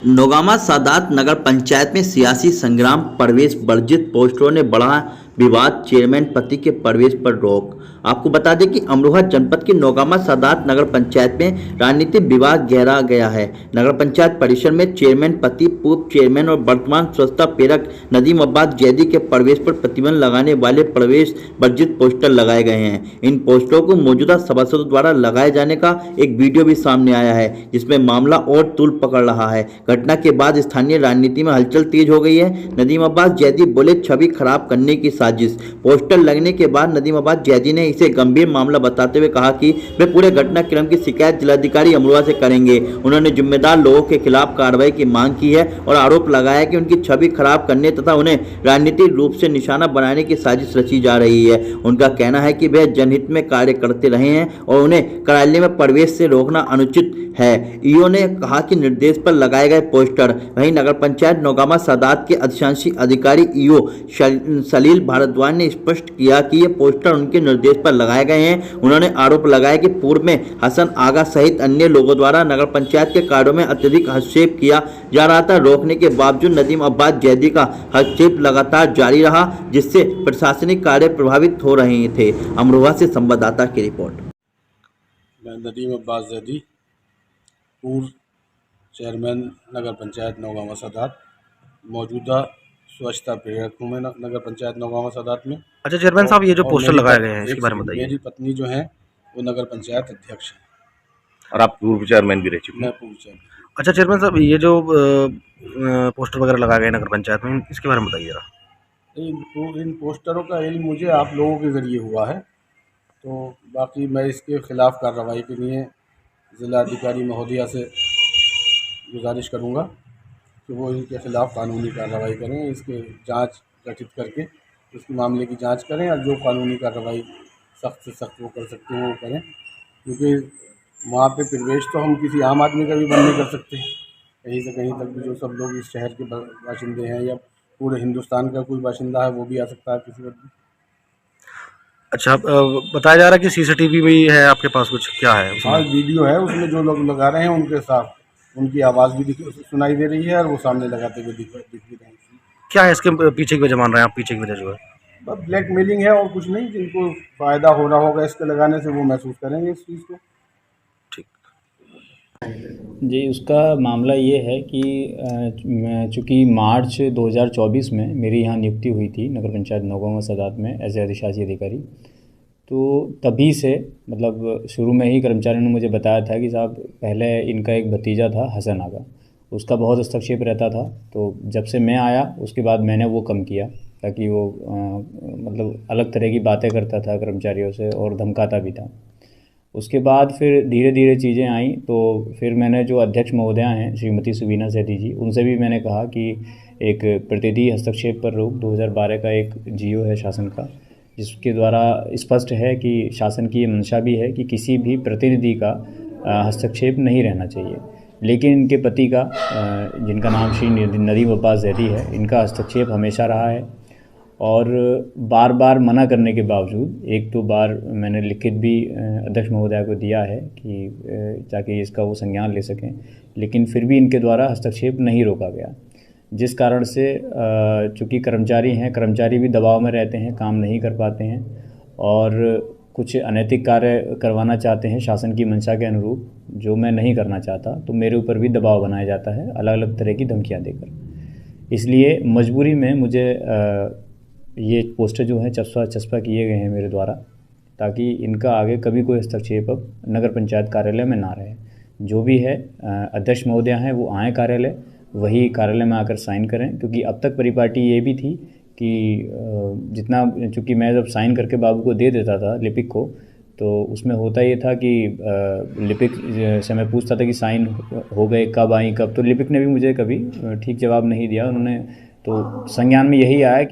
नौगामा सादात नगर पंचायत में सियासी संग्राम प्रवेश वर्जित पोस्टरों ने बढ़ा विवाद, चेयरमैन पति के प्रवेश पर रोक। आपको बता दें कि अमरोहा जनपद के नौगामा सादात नगर पंचायत में राजनीतिक विवाद गहरा गया है। नगर पंचायत परिसर में चेयरमैन पति, पूर्व चेयरमैन और वर्तमान स्वच्छता प्रेरक नदीम अब्बास जैदी के प्रवेश पर प्रतिबंध लगाने वाले प्रवेश वर्जित पोस्टर लगाए गए हैं। इन पोस्टरों को मौजूदा सभासदों द्वारा लगाए जाने का एक वीडियो भी सामने आया है, जिसमें मामला और तूल पकड़ रहा है। घटना के बाद स्थानीय राजनीति में हलचल तेज हो गई है। नदीम अब्बास जैदी बोले, छवि खराब करने की साजिश। पोस्टर लगने के बाद नदीम अब्बास जैदी ने इसे गंभीर मामला बताते हुए कहा कि वे पूरे घटनाक्रम की शिकायत जिलाधिकारी अमरोहा से करेंगे। उन्होंने जिम्मेदार लोगों के खिलाफ कार्रवाई की मांग की है और आरोप लगाया कि उनकी छवि खराब करने तथा उन्हें राजनीतिक रूप से निशाना बनाने की साजिश रची जा रही है। उनका कहना है कि वे जनहित में कार्य करते रहे हैं और उन्हें कार्यालय में प्रवेश से रोकना अनुचित है। ईओ ने कहा कि निर्देश पर लगाए गए पोस्टर। वहीं नगर पंचायत नौगामा सादात के अधिशांशी अधिकारी ईओ सलील भारद्वाज ने स्पष्ट किया कि ये पोस्टर उनके निर्देश पर लगाए गए हैं। उन्होंने आरोप लगाया कि पूर्व में हसन आगा सहित अन्य लोगों द्वारा नगर पंचायत के कार्यों में अत्यधिक हस्तक्षेप किया जा रहा था। रोकने के बावजूद नदीम अब्बास जैदी का हस्तक्षेप लगातार जारी रहा, जिससे प्रशासनिक कार्य प्रभावित हो रहे थे। अमरोहा से संवाददाता की रिपोर्ट। मैं नदीम अब्बास जैदी, पूर्व चेयरमैन नगर पंचायत नौगामा सादात, मौजूदा स्वच्छता प्रेरक हूँ मैं नगर पंचायत नौगामा सादात में। अच्छा चेयरमैन साहब, ये जो पोस्टर लगाए गए हैं इसके बारे में बताइए। मेरी पत्नी जो है वो नगर पंचायत अध्यक्ष है और आप पूर्व चेयरमैन भी रह चुके मैं हैं। पूर्व चेयरमैन। अच्छा चेयरमैन साहब, ये जो पोस्टर वगैरह लगाए गए नगर पंचायत में, इसके बारे में बताइए जरा। इन पोस्टरों का इल्म मुझे आप लोगों के ज़रिए हुआ है, तो बाकी मैं इसके खिलाफ कार्रवाई के लिए जिलाधिकारी महोदया से गुजारिश करूंगा कि वो इनके खिलाफ कानूनी कार्रवाई करें, इसके जांच गठित करके इसके मामले की जांच करें और जो कानूनी कार्रवाई सख्त से सख्त वो कर सकते हैं वो करें, क्योंकि वहाँ पे प्रवेश तो हम किसी आम आदमी का भी बंद नहीं कर सकते। कहीं से कहीं तक भी जो सब लोग इस शहर के बाशिंदे हैं या पूरे हिंदुस्तान का कोई बाशिंदा है वो भी आ सकता है किसी वक्त भी। अच्छा, बताया जा रहा है कि सीसीटीवी भी है आपके पास, कुछ क्या है उसमें? हाँ, वीडियो है, उसमें जो लोग लगा रहे हैं उनके साथ उनकी आवाज़ भी सुनाई दे रही है और वो सामने लगाते हुए दिख भी रहे हैं। क्या है इसके पीछे की वजह मान रहे हैं आप? पीछे की वजह जो है बस ब्लैकमेलिंग है और कुछ नहीं। जिनको फ़ायदा हो रहा होगा इसके लगाने से वो महसूस करेंगे इस चीज़ को। ठीक। जी, उसका मामला ये है कि चूँकि मार्च 2024 में मेरी यहाँ नियुक्ति हुई थी नगर पंचायत नौगामा सादात में एज ए अधिशासी अधिकारी, तो तभी से मतलब शुरू में ही कर्मचारियों ने मुझे बताया था कि साहब, पहले इनका एक भतीजा था हसन आगा, उसका बहुत हस्तक्षेप रहता था। तो जब से मैं आया उसके बाद मैंने वो कम किया, ताकि वो मतलब अलग तरह की बातें करता था कर्मचारियों से और धमकाता भी था। उसके बाद फिर धीरे धीरे चीज़ें आईं, तो फिर मैंने जो अध्यक्ष महोदया हैं श्रीमती सुवीना सेठी जी, उनसे भी मैंने कहा कि एक प्रतिनिधि हस्तक्षेप पर रोक 2012 का एक जीओ है शासन का, जिसके द्वारा स्पष्ट है कि शासन की ये मंशा भी है कि किसी भी प्रतिनिधि का हस्तक्षेप नहीं रहना चाहिए। लेकिन इनके पति का, जिनका नाम श्री नदीम अब्बास जैदी है, इनका हस्तक्षेप हमेशा रहा है और बार बार मना करने के बावजूद एक दो बार मैंने लिखित भी अध्यक्ष महोदया को दिया है कि ताकि इसका वो संज्ञान ले सकें, लेकिन फिर भी इनके द्वारा हस्तक्षेप नहीं रोका गया, जिस कारण से चूँकि कर्मचारी हैं, कर्मचारी भी दबाव में रहते हैं, काम नहीं कर पाते हैं और कुछ अनैतिक कार्य करवाना चाहते हैं शासन की मंशा के अनुरूप, जो मैं नहीं करना चाहता। तो मेरे ऊपर भी दबाव बनाया जाता है अलग अलग तरह की धमकियाँ देकर। इसलिए मजबूरी में मुझे ये पोस्टर जो हैं चस्पा किए गए हैं मेरे द्वारा, ताकि इनका आगे कभी कोई हस्तक्षेप अब नगर पंचायत कार्यालय में ना रहे। जो भी है अध्यक्ष महोदया हैं वो आएँ कार्यालय, वही कार्यालय में आकर साइन करें, क्योंकि अब तक परिपाटी ये भी थी कि जितना, चूँकि मैं जब साइन करके बाबू को दे देता था लिपिक को, तो उसमें होता ये था कि लिपिक से मैं पूछता था कि साइन हो गए, कब आई कब, तो लिपिक ने भी मुझे कभी ठीक जवाब नहीं दिया। उन्होंने तो संज्ञान में यही आया कि